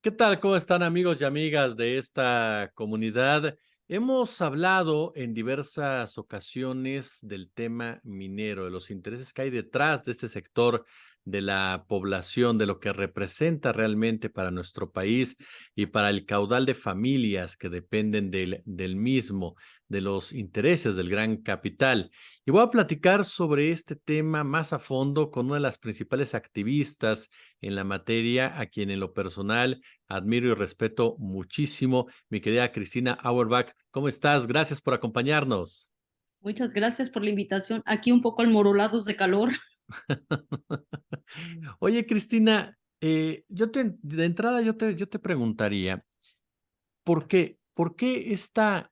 ¿Qué tal? ¿Cómo están amigos y amigas de esta comunidad? Hemos hablado en diversas ocasiones del tema minero, de los intereses que hay detrás de este sector de la población, de lo que representa realmente para nuestro país y para el caudal de familias que dependen del mismo, de los intereses del gran capital. Y voy a platicar sobre este tema más a fondo con una de las principales activistas en la materia, a quien en lo personal admiro y respeto muchísimo, mi querida Cristina Auerbach. ¿Cómo estás? Gracias por acompañarnos. Muchas gracias por la invitación. Aquí un poco almorolados de calor. Oye, Cristina, de entrada yo te preguntaría, ¿por qué esta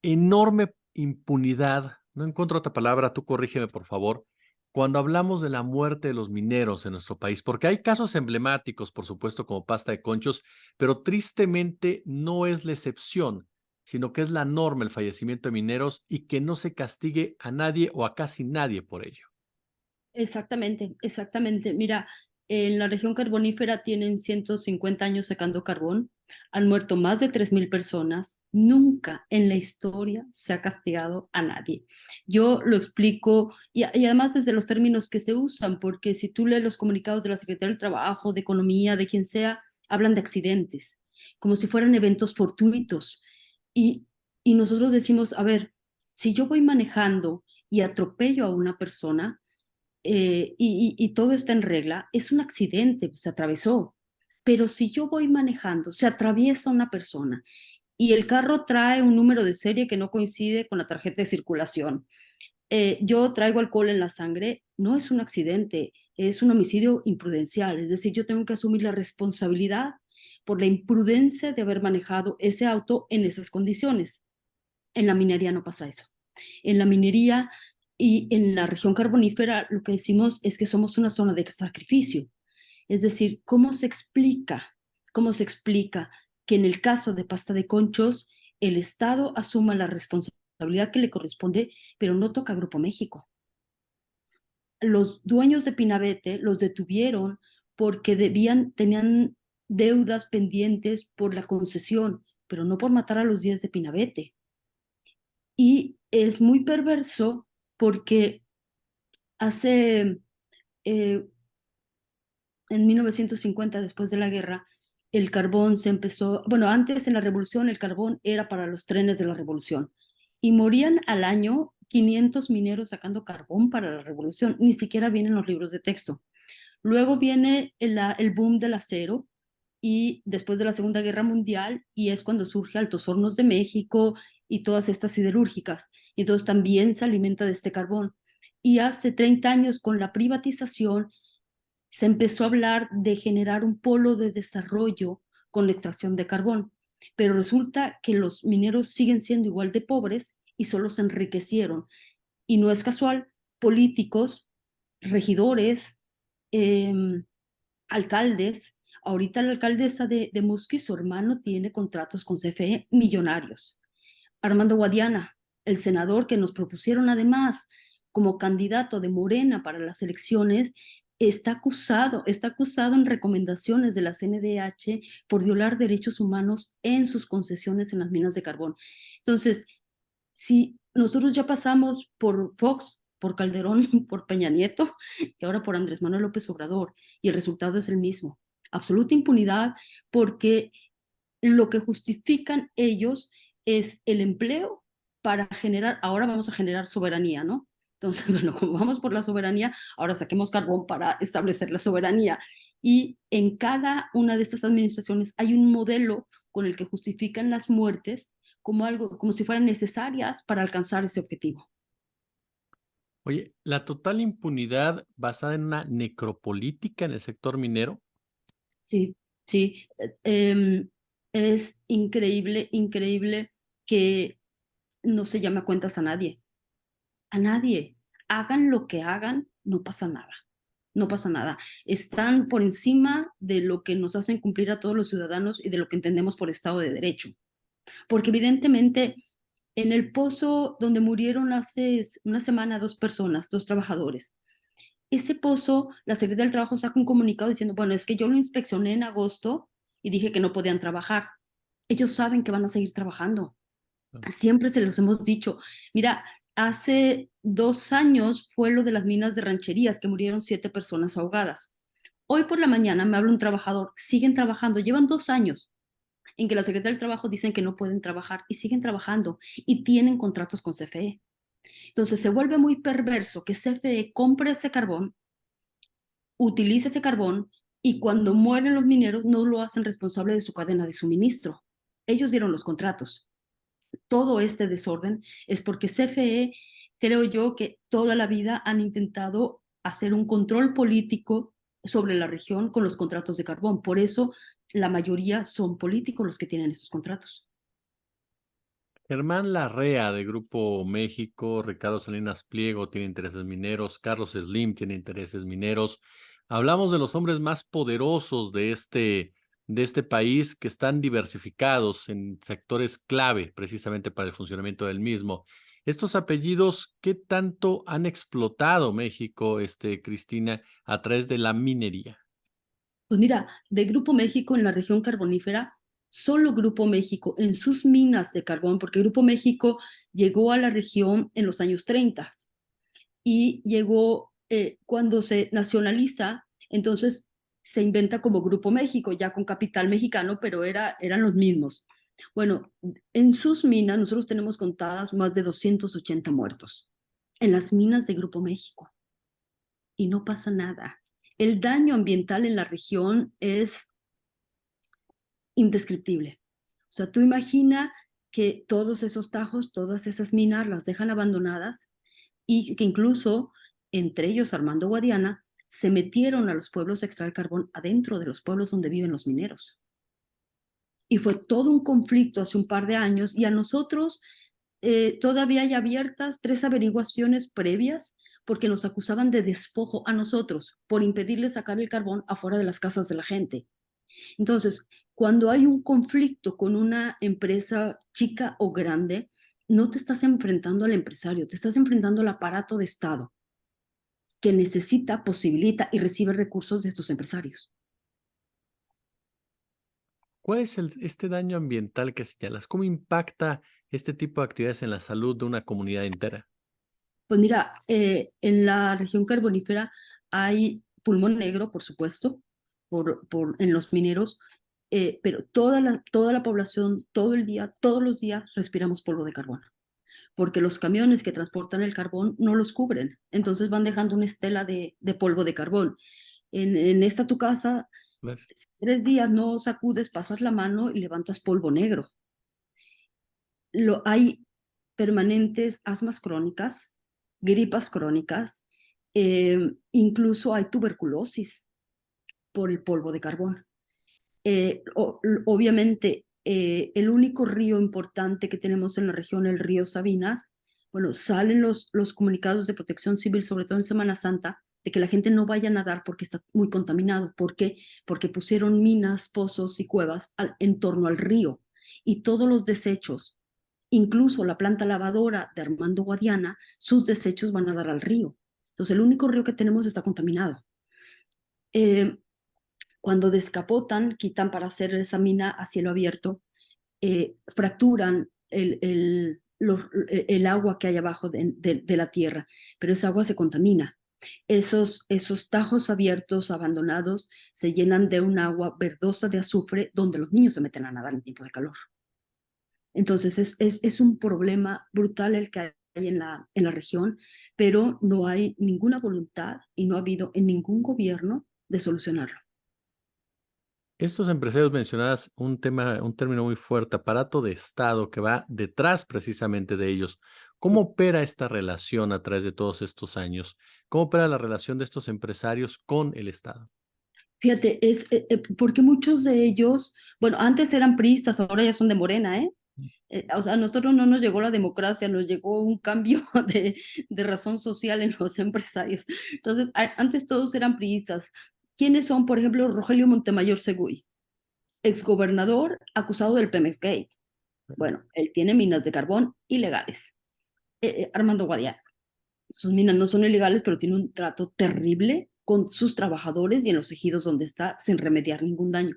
enorme impunidad? No encuentro otra palabra, tú corrígeme por favor, cuando hablamos de la muerte de los mineros en nuestro país, porque hay casos emblemáticos, por supuesto, como Pasta de Conchos, pero tristemente no es la excepción, sino que es la norma el fallecimiento de mineros y que no se castigue a nadie o a casi nadie por ello. Exactamente, exactamente. Mira, en la región carbonífera tienen 150 años sacando carbón, han muerto más de 3.000 personas, nunca en la historia se ha castigado a nadie. Yo lo explico y además desde los términos que se usan, porque si tú lees los comunicados de la Secretaría del Trabajo, de Economía, de quien sea, hablan de accidentes, como si fueran eventos fortuitos. Y, y nosotros decimos, a ver, si yo voy manejando y atropello a una persona, y todo está en regla, es un accidente, se atravesó. Pero si yo voy manejando, se atraviesa una persona y el carro trae un número de serie que no coincide con la tarjeta de circulación, yo traigo alcohol en la sangre, no es un accidente, es un homicidio imprudencial. Es decir, yo tengo que asumir la responsabilidad por la imprudencia de haber manejado ese auto en esas condiciones. En la minería no pasa eso. En la minería y en la región carbonífera lo que decimos es que somos una zona de sacrificio. Es decir, cómo se explica que en el caso de Pasta de Conchos el Estado asuma la responsabilidad que le corresponde, pero no toca a Grupo México? Los dueños de Pinabete los detuvieron porque tenían deudas pendientes por la concesión, pero no por matar a los 10 de Pinabete. Y es muy perverso porque hace, eh, en 1950, después de la guerra, el carbón se empezó, bueno, antes en la revolución el carbón era para los trenes de la revolución y morían al año 500 mineros sacando carbón para la revolución, ni siquiera vienen los libros de texto. Luego viene el boom del acero y después de la Segunda Guerra Mundial y es cuando surge Altos Hornos de México y todas estas siderúrgicas. Y entonces también se alimenta de este carbón. Y hace 30 años con la privatización se empezó a hablar de generar un polo de desarrollo con la extracción de carbón. Pero resulta que los mineros siguen siendo igual de pobres y solo se enriquecieron. Y no es casual, políticos, regidores, eh, alcaldes. Ahorita la alcaldesa de Musqui, su hermano, tiene contratos con CFE millonarios. Armando Guadiana, el senador que nos propusieron además como candidato de Morena para las elecciones, está acusado en recomendaciones de la CNDH por violar derechos humanos en sus concesiones en las minas de carbón. Entonces, si nosotros ya pasamos por Fox, por Calderón, por Peña Nieto, y ahora por Andrés Manuel López Obrador, y el resultado es el mismo. Absoluta impunidad porque lo que justifican ellos es el empleo para generar, ahora vamos a generar soberanía, ¿no? Entonces, bueno, como vamos por la soberanía, ahora saquemos carbón para establecer la soberanía. Y en cada una de estas administraciones hay un modelo con el que justifican las muertes como algo, como si fueran necesarias para alcanzar ese objetivo. Oye, la total impunidad basada en una necropolítica en el sector minero. Sí, sí. Es increíble, increíble que no se llame a cuentas a nadie. A nadie. Hagan lo que hagan, no pasa nada. No pasa nada. Están por encima de lo que nos hacen cumplir a todos los ciudadanos y de lo que entendemos por Estado de Derecho. Porque evidentemente en el pozo donde murieron hace una semana dos personas, dos trabajadores, ese pozo, la Secretaría del Trabajo saca un comunicado diciendo, bueno, es que yo lo inspeccioné en agosto y dije que no podían trabajar. Ellos saben que van a seguir trabajando. Ah, Siempre se los hemos dicho. Mira, hace 2 años fue lo de las minas de rancherías, que murieron 7 personas ahogadas. Hoy por la mañana me habla un trabajador, siguen trabajando, llevan 2 años en que la Secretaría del Trabajo dicen que no pueden trabajar y siguen trabajando y tienen contratos con CFE. Entonces se vuelve muy perverso que CFE compre ese carbón, utilice ese carbón y cuando mueren los mineros no lo hacen responsable de su cadena de suministro. Ellos dieron los contratos. Todo este desorden es porque CFE, creo yo, que toda la vida han intentado hacer un control político sobre la región con los contratos de carbón. Por eso la mayoría son políticos los que tienen esos contratos. Germán Larrea de Grupo México, Ricardo Salinas Pliego tiene intereses mineros, Carlos Slim tiene intereses mineros. Hablamos de los hombres más poderosos de este país que están diversificados en sectores clave precisamente para el funcionamiento del mismo. Estos apellidos, ¿qué tanto han explotado México, Cristina, a través de la minería? Pues mira, de Grupo México en la región carbonífera, solo Grupo México en sus minas de carbón, porque Grupo México llegó a la región en los años 30 y llegó cuando se nacionaliza, entonces se inventa como Grupo México, ya con capital mexicano, pero eran los mismos. Bueno, en sus minas nosotros tenemos contadas más de 280 muertos en las minas de Grupo México y no pasa nada. El daño ambiental en la región es indescriptible. O sea, tú imagina que todos esos tajos, todas esas minas las dejan abandonadas y que incluso entre ellos Armando Guadiana se metieron a los pueblos a extraer carbón adentro de los pueblos donde viven los mineros. Y fue todo un conflicto hace un par de años y a nosotros todavía hay abiertas 3 averiguaciones previas porque nos acusaban de despojo a nosotros por impedirle sacar el carbón afuera de las casas de la gente. Entonces, cuando hay un conflicto con una empresa chica o grande, no te estás enfrentando al empresario, te estás enfrentando al aparato de Estado que necesita, posibilita y recibe recursos de estos empresarios. ¿Cuál es este daño ambiental que señalas? ¿Cómo impacta este tipo de actividades en la salud de una comunidad entera? Pues mira, en la región carbonífera hay pulmón negro, por supuesto, en los mineros, pero toda la población, todo el día, todos los días respiramos polvo de carbono, porque los camiones que transportan el carbón no los cubren, entonces van dejando una estela de polvo de carbón. En esta tu casa, Gracias. 3 días no sacudes, pasas la mano y levantas polvo negro. Hay permanentes asmas crónicas, gripas crónicas, incluso hay tuberculosis por el polvo de carbón. Obviamente, el único río importante que tenemos en la región, el río Sabinas, bueno, salen los comunicados de protección civil, sobre todo en Semana Santa, de que la gente no vaya a nadar porque está muy contaminado. ¿Por qué? Porque pusieron minas, pozos y cuevas en torno al río y todos los desechos, incluso la planta lavadora de Armando Guadiana, sus desechos van a dar al río. Entonces, el único río que tenemos está contaminado. Eh, Cuando descapotan, quitan para hacer esa mina a cielo abierto, fracturan el agua que hay abajo de la tierra, pero esa agua se contamina. Esos tajos abiertos, abandonados, se llenan de un agua verdosa de azufre donde los niños se meten a nadar en tiempo de calor. Entonces es un problema brutal el que hay en la región, pero no hay ninguna voluntad y no ha habido en ningún gobierno de solucionarlo. Estos empresarios mencionadas un término muy fuerte, aparato de Estado que va detrás precisamente de ellos. ¿Cómo opera esta relación a través de todos estos años? ¿Cómo opera la relación de estos empresarios con el Estado? Fíjate, porque muchos de ellos, bueno, antes eran priistas, ahora ya son de Morena, ¿eh? O sea, a nosotros no nos llegó la democracia, nos llegó un cambio de razón social en los empresarios. Entonces, antes todos eran priistas. ¿Quiénes son? Por ejemplo, Rogelio Montemayor Seguí, exgobernador acusado del Pemex Gate. Bueno, él tiene minas de carbón ilegales. Armando Guadiana. Sus minas no son ilegales, pero tiene un trato terrible con sus trabajadores y en los ejidos donde está sin remediar ningún daño.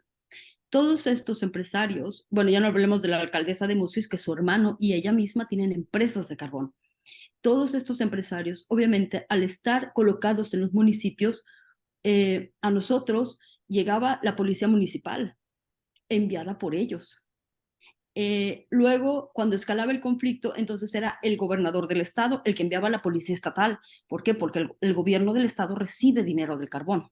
Todos estos empresarios, bueno, ya no hablemos de la alcaldesa de Musquis, que su hermano y ella misma tienen empresas de carbón. Todos estos empresarios, obviamente, al estar colocados en los municipios, a nosotros llegaba la policía municipal enviada por ellos. Luego, cuando escalaba el conflicto, entonces era el gobernador del estado el que enviaba a la policía estatal. ¿Por qué? Porque el gobierno del estado recibe dinero del carbón.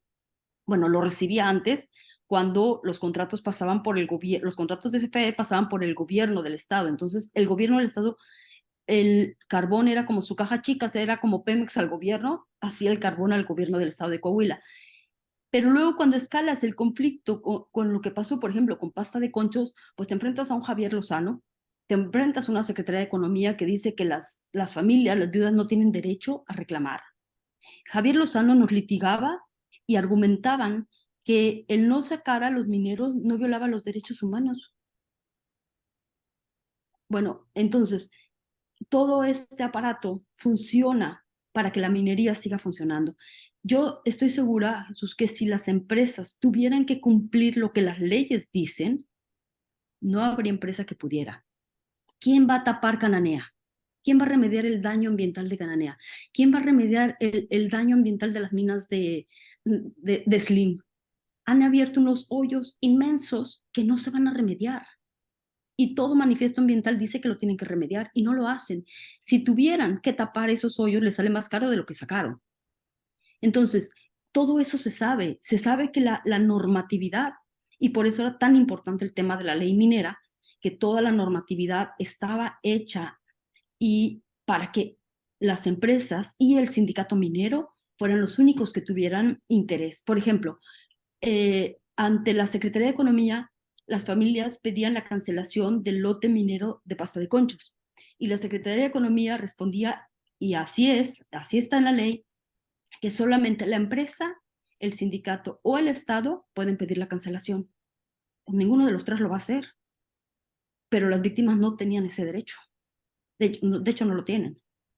Bueno, lo recibía antes cuando los contratos pasaban por el gobierno, los contratos de CFE pasaban por el gobierno del estado. Entonces, el gobierno del estado, el carbón era como su caja chica, era como Pemex al gobierno, hacía el carbón al gobierno del estado de Coahuila. Pero luego cuando escalas el conflicto con lo que pasó, por ejemplo, con pasta de conchos, pues te enfrentas a un Javier Lozano, te enfrentas a una Secretaría de Economía que dice que las familias, las viudas no tienen derecho a reclamar. Javier Lozano nos litigaba y argumentaban que el no sacar a los mineros no violaba los derechos humanos. Bueno, entonces, todo este aparato funciona para que la minería siga funcionando. Yo estoy segura, Jesús, que si las empresas tuvieran que cumplir lo que las leyes dicen, no habría empresa que pudiera. ¿Quién va a tapar Cananea? ¿Quién va a remediar el daño ambiental de Cananea? ¿Quién va a remediar el daño ambiental de las minas de Slim? Han abierto unos hoyos inmensos que no se van a remediar. Y todo manifiesto ambiental dice que lo tienen que remediar y no lo hacen. Si tuvieran que tapar esos hoyos, les sale más caro de lo que sacaron. Entonces, todo eso se sabe que la normatividad, y por eso era tan importante el tema de la ley minera, que toda la normatividad estaba hecha y para que las empresas y el sindicato minero fueran los únicos que tuvieran interés. Por ejemplo, ante la Secretaría de Economía, las familias pedían la cancelación del lote minero de Pasta de Conchos. Y la Secretaría de Economía respondía, y así es, así está en la ley, que solamente la empresa, el sindicato o el Estado pueden pedir la cancelación. Pues ninguno de los tres lo va a hacer, pero las víctimas no tenían ese derecho. De hecho, no lo tienen.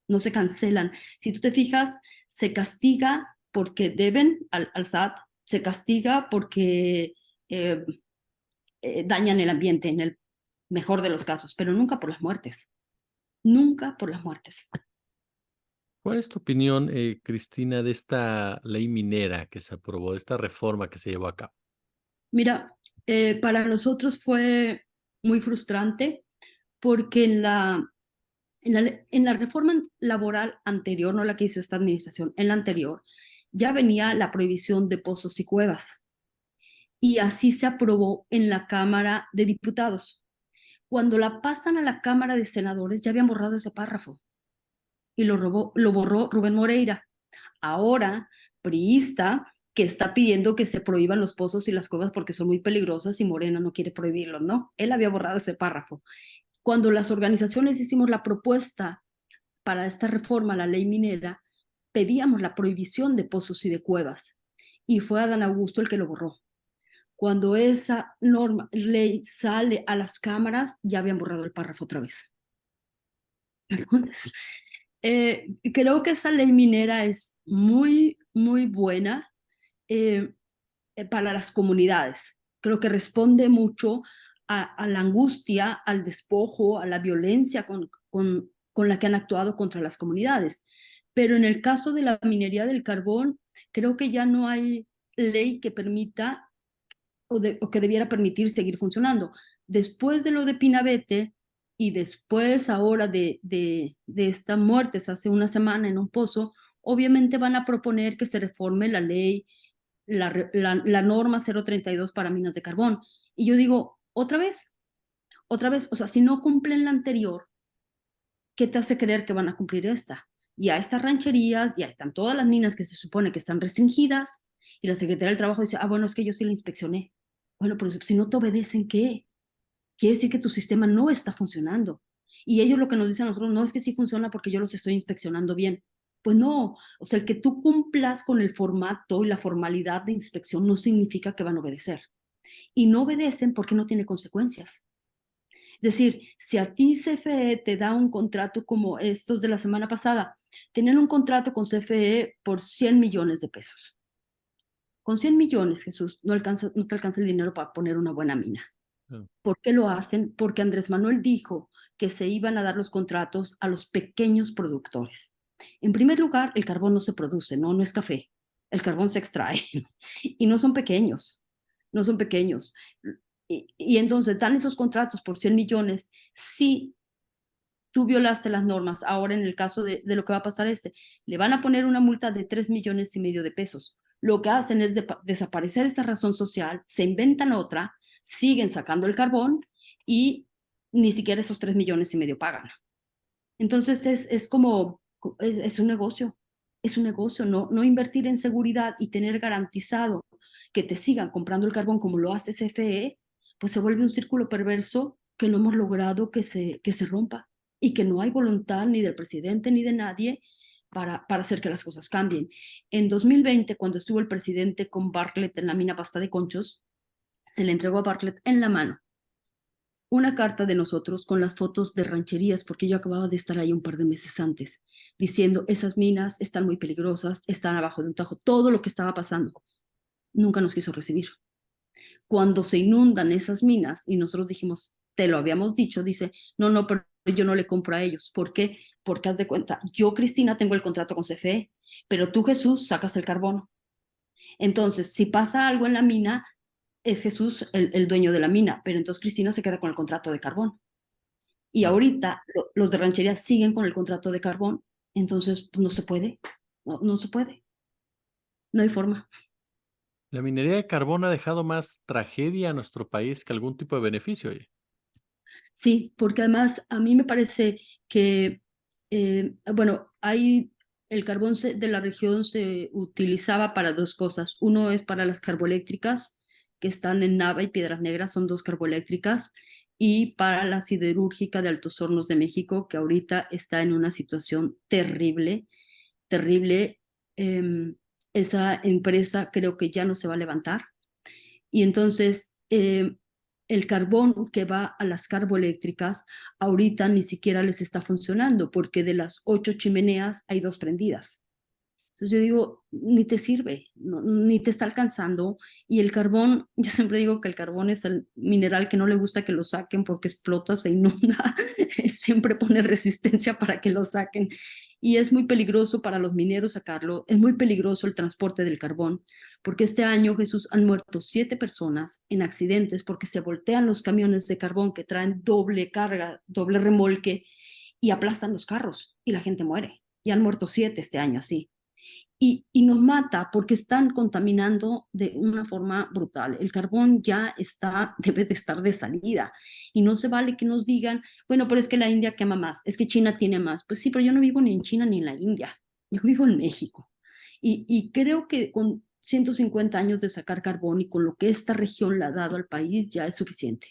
No se cancelan. Si tú te fijas, se castiga porque deben al SAT, se castiga porque eh, dañan el ambiente en el mejor de los casos, pero nunca por las muertes. Nunca por las muertes. ¿Cuál es tu opinión, Cristina, de esta ley minera que se aprobó, de esta reforma que se llevó a cabo? Mira, para nosotros fue muy frustrante porque en la reforma laboral anterior, no la que hizo esta administración, en la anterior, ya venía la prohibición de pozos y cuevas. Y así se aprobó en la Cámara de Diputados. Cuando la pasan a la Cámara de Senadores, ya habían borrado ese párrafo y lo borró Rubén Moreira. Ahora, priista, que está pidiendo que se prohíban los pozos y las cuevas porque son muy peligrosas y Morena no quiere prohibirlos, ¿no? Él había borrado ese párrafo. Cuando las organizaciones hicimos la propuesta para esta reforma a la ley minera, pedíamos la prohibición de pozos y de cuevas. Y fue Adán Augusto el que lo borró. Cuando esa ley sale a las cámaras, ya habían borrado el párrafo otra vez. Entonces, creo que esa ley minera es muy, muy buena eh, para las comunidades. Creo que responde mucho a la angustia, al despojo, a la violencia con la que han actuado contra las comunidades. Pero en el caso de la minería del carbón, creo que ya no hay ley que permita o que debiera permitir seguir funcionando. Después de lo de Pinabete y después ahora de esta muerte hace una semana en un pozo, obviamente van a proponer que se reforme la ley, la norma 032 para minas de carbón. Y yo digo, otra vez, o sea, si no cumplen la anterior, ¿qué te hace creer que van a cumplir esta? Ya estas rancherías, ya están todas las minas que se supone que están restringidas, y la Secretaría del Trabajo dice, ah, bueno, es que yo sí la inspeccioné. Bueno, pero si no te obedecen, ¿qué? Quiere decir que tu sistema no está funcionando. Y ellos lo que nos dicen a nosotros, no es que sí funciona porque yo los estoy inspeccionando bien. Pues no, o sea, el que tú cumplas con el formato y la formalidad de inspección no significa que van a obedecer. Y no obedecen porque no tiene consecuencias. Es decir, si a ti CFE te da un contrato como estos de la semana pasada, tenían un contrato con CFE por 100 millones de pesos. Con 100 millones, Jesús, no te alcanza el dinero para poner una buena mina. Mm. ¿Por qué lo hacen? Porque Andrés Manuel dijo que se iban a dar los contratos a los pequeños productores. En primer lugar, el carbón no se produce, no es café. El carbón se extrae y no son pequeños, no son pequeños. Y entonces dan esos contratos por 100 millones. Si tú violaste las normas, ahora en el caso de lo que va a pasar le van a poner una multa de 3,5 millones de pesos. Lo que hacen es desaparecer esa razón social, se inventan otra, siguen sacando el carbón y ni siquiera esos 3,5 millones pagan. Entonces es como, es un negocio, no invertir en seguridad y tener garantizado que te sigan comprando el carbón como lo hace CFE, pues se vuelve un círculo perverso que no hemos logrado que se rompa y que no hay voluntad ni del presidente ni de nadie para hacer que las cosas cambien. En 2020, cuando estuvo el presidente con Bartlett en la mina Basta de Conchos, se le entregó a Bartlett en la mano una carta de nosotros con las fotos de rancherías, porque yo acababa de estar ahí un par de meses antes, diciendo, esas minas están muy peligrosas, están abajo de un tajo, todo lo que estaba pasando. Nunca nos quiso recibir. Cuando se inundan esas minas y nosotros dijimos, te lo habíamos dicho, dice, no, pero yo no le compro a ellos. ¿Por qué? Porque haz de cuenta, yo, Cristina, tengo el contrato con CFE, pero tú, Jesús, sacas el carbono. Entonces, si pasa algo en la mina, es Jesús el dueño de la mina, pero entonces Cristina se queda con el contrato de carbón. Y Claro. ahorita los de ranchería siguen con el contrato de carbón, entonces pues, no se puede, no se puede, no hay forma. La minería de carbón ha dejado más tragedia a nuestro país que algún tipo de beneficio. Oye. Sí, porque además a mí me parece que, bueno, el carbón de la región se utilizaba para dos cosas. Uno es para las carboeléctricas, que están en Nava y Piedras Negras, son dos carboeléctricas, y para la siderúrgica de Altos Hornos de México, que ahorita está en una situación terrible, terrible. Eh, Esa empresa creo que ya no se va a levantar. Y entonces el carbón que va a las carboeléctricas ahorita ni siquiera les está funcionando porque de las 8 chimeneas hay 2 prendidas. Entonces yo digo, ni te sirve, ni te está alcanzando. Y el carbón, yo siempre digo que el carbón es el mineral que no le gusta que lo saquen porque explota, se inunda, siempre pone resistencia para que lo saquen. Y es muy peligroso para los mineros sacarlo, es muy peligroso el transporte del carbón, porque este año, Jesús, han muerto 7 personas en accidentes porque se voltean los camiones de carbón que traen doble carga, doble remolque y aplastan los carros y la gente muere. Y han muerto 7 este año así y nos mata porque están contaminando de una forma brutal. El carbón ya debe de estar de salida y no se vale que nos digan, bueno, pero es que la India quema más, es que China tiene más. Pues sí, pero yo no vivo ni en China ni en la India, yo vivo en México. Y creo que con 150 años de sacar carbón y con lo que esta región le ha dado al país ya es suficiente.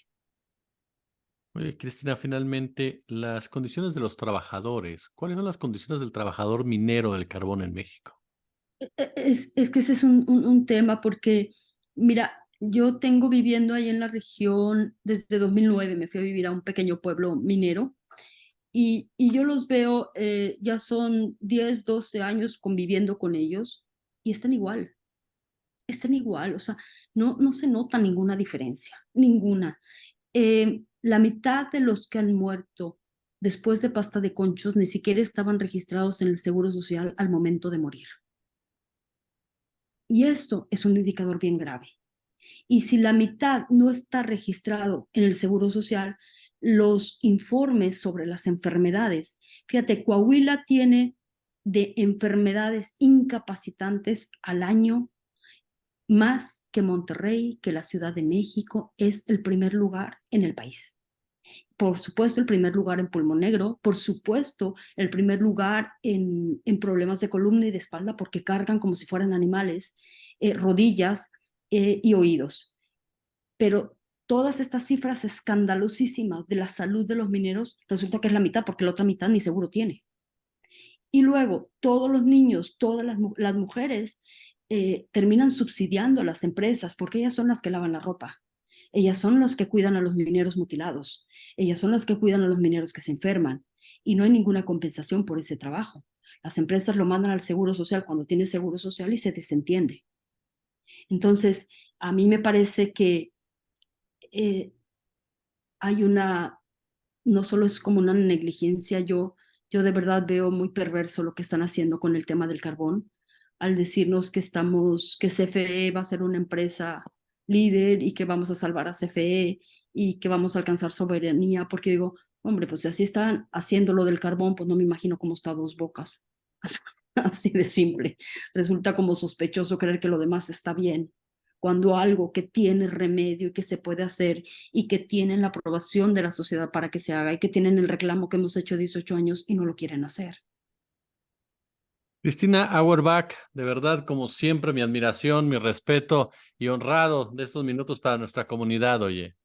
Oye, Cristina, finalmente, las condiciones de los trabajadores. ¿Cuáles son las condiciones del trabajador minero del carbón en México? Es que ese es un tema porque, mira, yo tengo viviendo ahí en la región desde 2009, me fui a vivir a un pequeño pueblo minero y yo los veo, ya son 10 12 años conviviendo con ellos y están igual, o sea, no se nota ninguna diferencia, ninguna. La mitad de los que han muerto después de pasta de conchos ni siquiera estaban registrados en el Seguro Social al momento de morir. Y esto es un indicador bien grave. Y si la mitad no está registrado en el Seguro Social, los informes sobre las enfermedades, fíjate, Coahuila tiene de enfermedades incapacitantes al año más que Monterrey, que la Ciudad de México, es el primer lugar en el país. Por supuesto, el primer lugar en pulmón negro, por supuesto, el primer lugar en problemas de columna y de espalda porque cargan como si fueran animales, rodillas y oídos. Pero todas estas cifras escandalosísimas de la salud de los mineros, resulta que es la mitad porque la otra mitad ni seguro tiene. Y luego todos los niños, todas las mujeres terminan subsidiando a las empresas porque ellas son las que lavan la ropa. Ellas son las que cuidan a los mineros mutilados. Ellas son las que cuidan a los mineros que se enferman. Y no hay ninguna compensación por ese trabajo. Las empresas lo mandan al Seguro Social cuando tiene Seguro Social y se desentiende. Entonces, a mí me parece que eh, hay no solo es como una negligencia, yo de verdad veo muy perverso lo que están haciendo con el tema del carbón, al decirnos que CFE va a ser una empresa líder y que vamos a salvar a CFE y que vamos a alcanzar soberanía, porque digo, hombre, pues si así están haciendo lo del carbón, pues no me imagino cómo está Dos Bocas. Así de simple. Resulta como sospechoso creer que lo demás está bien, cuando algo que tiene remedio y que se puede hacer y que tienen la aprobación de la sociedad para que se haga y que tienen el reclamo que hemos hecho 18 años y no lo quieren hacer. Cristina Auerbach, de verdad, como siempre, mi admiración, mi respeto y honrado de estos minutos para nuestra comunidad, oye.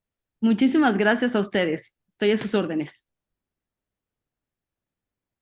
Muchísimas gracias a ustedes. Estoy a sus órdenes.